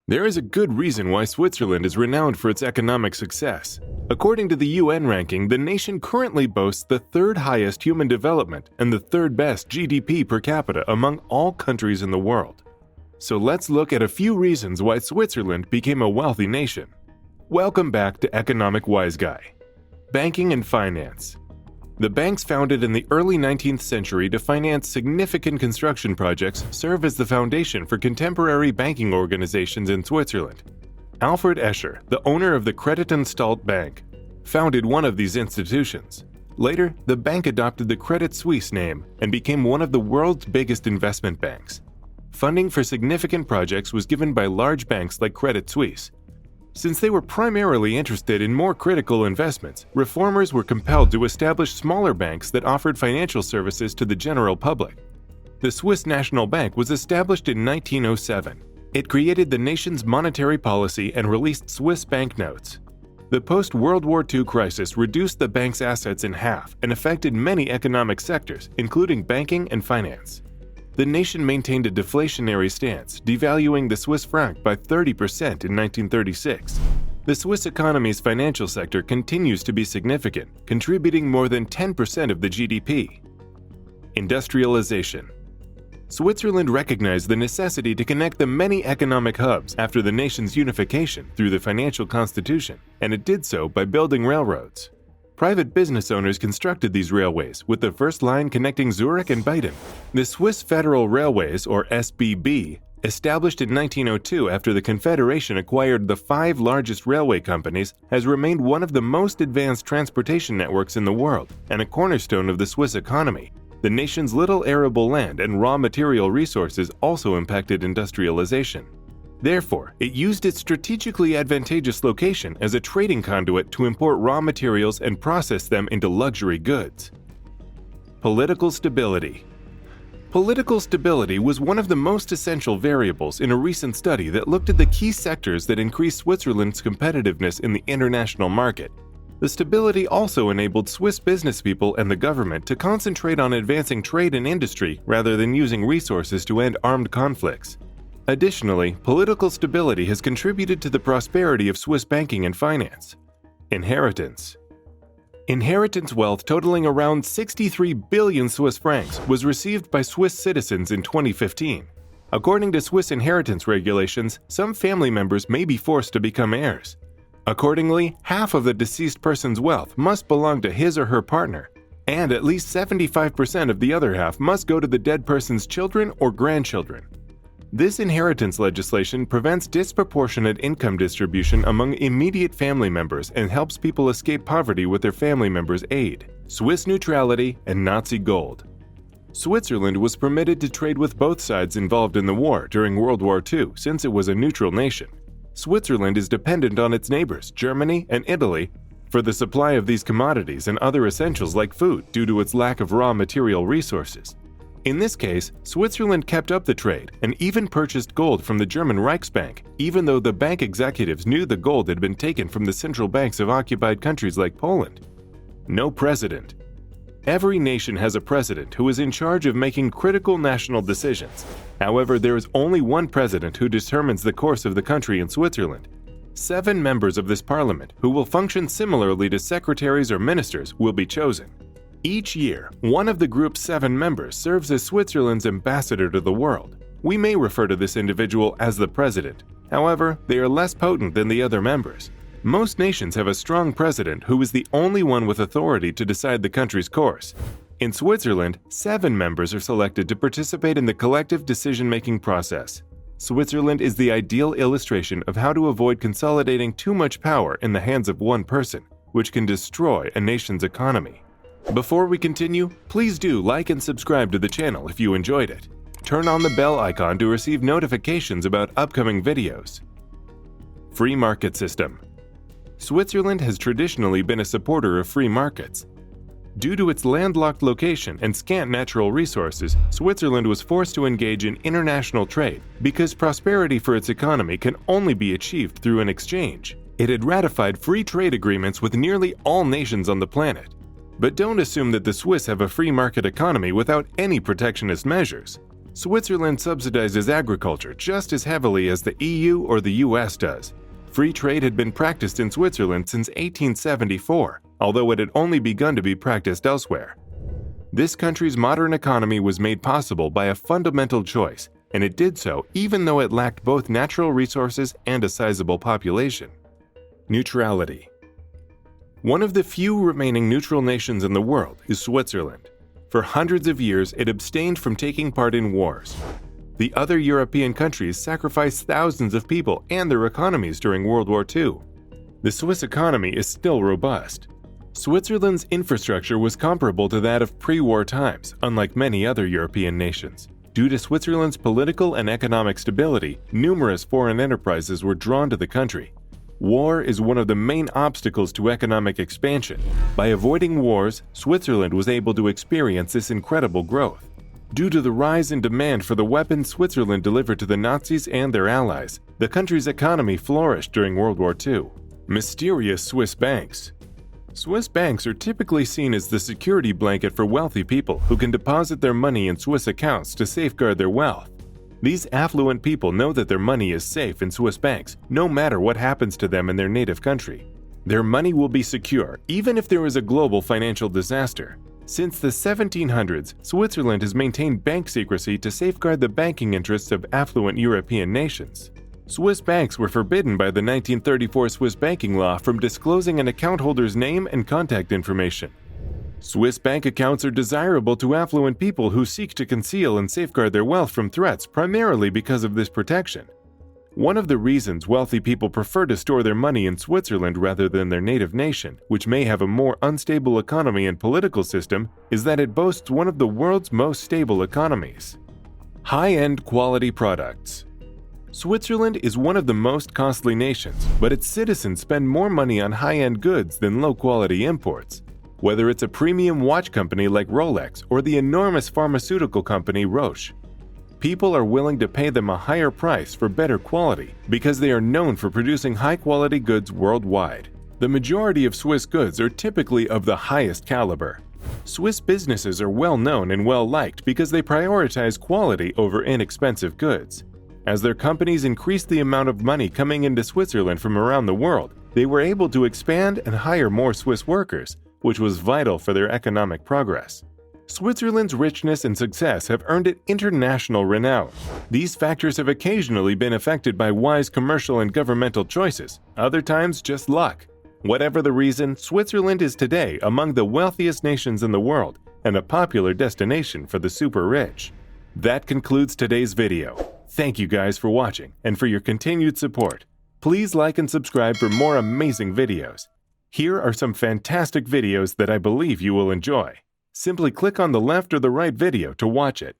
There is a good reason why Switzerland is renowned for its economic success. According to the UN ranking, the nation currently boasts the third highest human development and the third best GDP per capita among all countries in the world. So let's look at a few reasons why Switzerland became a wealthy nation. Welcome back to Economic Wise Guy. Banking and finance. The banks founded in the early 19th century to finance significant construction projects serve as the foundation for contemporary banking organizations in Switzerland. Alfred Escher, the owner of the Creditanstalt Bank, founded one of these institutions. Later, the bank adopted the Credit Suisse name and became one of the world's biggest investment banks. Funding for significant projects was given by large banks like Credit Suisse. Since they were primarily interested in more critical investments, reformers were compelled to establish smaller banks that offered financial services to the general public. The Swiss National Bank was established in 1907. It created the nation's monetary policy and released Swiss banknotes. The post-World War II crisis reduced the bank's assets in half and affected many economic sectors, including banking and finance. The nation maintained a deflationary stance, devaluing the Swiss franc by 30% in 1936. The Swiss economy's financial sector continues to be significant, contributing more than 10% of the GDP. Industrialization. Switzerland recognized the necessity to connect the many economic hubs after the nation's unification through the financial constitution, and it did so by building railroads. Private business owners constructed these railways, with the first line connecting Zurich and Baden. The Swiss Federal Railways, or SBB, established in 1902 after the Confederation acquired the 5 largest railway companies, has remained one of the most advanced transportation networks in the world and a cornerstone of the Swiss economy. The nation's little arable land and raw material resources also impacted industrialization. Therefore, it used its strategically advantageous location as a trading conduit to import raw materials and process them into luxury goods. Political stability. Political stability was one of the most essential variables in a recent study that looked at the key sectors that increase Switzerland's competitiveness in the international market. The stability also enabled Swiss businesspeople and the government to concentrate on advancing trade and industry rather than using resources to end armed conflicts. Additionally, political stability has contributed to the prosperity of Swiss banking and finance. Inheritance. Inheritance wealth totaling around 63 billion Swiss francs was received by Swiss citizens in 2015. According to Swiss inheritance regulations, some family members may be forced to become heirs. Accordingly, half of the deceased person's wealth must belong to his or her partner, and at least 75% of the other half must go to the dead person's children or grandchildren. This inheritance legislation prevents disproportionate income distribution among immediate family members and helps people escape poverty with their family members' aid. Swiss neutrality and Nazi gold. Switzerland was permitted to trade with both sides involved in the war during World War II since it was a neutral nation. Switzerland is dependent on its neighbors, Germany and Italy, for the supply of these commodities and other essentials like food due to its lack of raw material resources. In this case, Switzerland kept up the trade and even purchased gold from the German Reichsbank, even though the bank executives knew the gold had been taken from the central banks of occupied countries like Poland. No president. Every nation has a president who is in charge of making critical national decisions. However, there is only one president who determines the course of the country in Switzerland. 7 members of this parliament, who will function similarly to secretaries or ministers, will be chosen. Each year, one of the group's 7 members serves as Switzerland's ambassador to the world. We may refer to this individual as the president. However, they are less potent than the other members. Most nations have a strong president who is the only one with authority to decide the country's course. In Switzerland, 7 members are selected to participate in the collective decision-making process. Switzerland is the ideal illustration of how to avoid consolidating too much power in the hands of one person, which can destroy a nation's economy. Before we continue, please do like and subscribe to the channel if you enjoyed it. Turn on the bell icon to receive notifications about upcoming videos. Free market system. Switzerland has traditionally been a supporter of free markets. Due to its landlocked location and scant natural resources, Switzerland was forced to engage in international trade because prosperity for its economy can only be achieved through an exchange. It had ratified free trade agreements with nearly all nations on the planet. But don't assume that the Swiss have a free market economy without any protectionist measures. Switzerland subsidizes agriculture just as heavily as the EU or the US does. Free trade had been practiced in Switzerland since 1874, although it had only begun to be practiced elsewhere. This country's modern economy was made possible by a fundamental choice, and it did so even though it lacked both natural resources and a sizable population. Neutrality. One of the few remaining neutral nations in the world is Switzerland. For hundreds of years, it abstained from taking part in wars. The other European countries sacrificed thousands of people and their economies during World War II. The Swiss economy is still robust. Switzerland's infrastructure was comparable to that of pre-war times, unlike many other European nations. Due to Switzerland's political and economic stability, numerous foreign enterprises were drawn to the country. War is one of the main obstacles to economic expansion. By avoiding wars, Switzerland was able to experience this incredible growth. Due to the rise in demand for the weapons Switzerland delivered to the Nazis and their allies, the country's economy flourished during World War II. Mysterious Swiss banks. Swiss banks are typically seen as the security blanket for wealthy people who can deposit their money in Swiss accounts to safeguard their wealth. These affluent people know that their money is safe in Swiss banks, no matter what happens to them in their native country. Their money will be secure, even if there is a global financial disaster. Since the 1700s, Switzerland has maintained bank secrecy to safeguard the banking interests of affluent European nations. Swiss banks were forbidden by the 1934 Swiss banking law from disclosing an account holder's name and contact information. Swiss bank accounts are desirable to affluent people who seek to conceal and safeguard their wealth from threats primarily because of this protection. One of the reasons wealthy people prefer to store their money in Switzerland rather than their native nation, which may have a more unstable economy and political system, is that it boasts one of the world's most stable economies. High-end quality products. Switzerland is one of the most costly nations, but its citizens spend more money on high-end goods than low-quality imports. Whether it's a premium watch company like Rolex or the enormous pharmaceutical company Roche, people are willing to pay them a higher price for better quality because they are known for producing high-quality goods worldwide. The majority of Swiss goods are typically of the highest caliber. Swiss businesses are well known and well liked because they prioritize quality over inexpensive goods. As their companies increased the amount of money coming into Switzerland from around the world, they were able to expand and hire more Swiss workers, which was vital for their economic progress. Switzerland's richness and success have earned it international renown. These factors have occasionally been affected by wise commercial and governmental choices, other times just luck. Whatever the reason, Switzerland is today among the wealthiest nations in the world and a popular destination for the super rich. That concludes today's video. Thank you guys for watching and for your continued support. Please like and subscribe for more amazing videos. Here are some fantastic videos that I believe you will enjoy. Simply click on the left or the right video to watch it.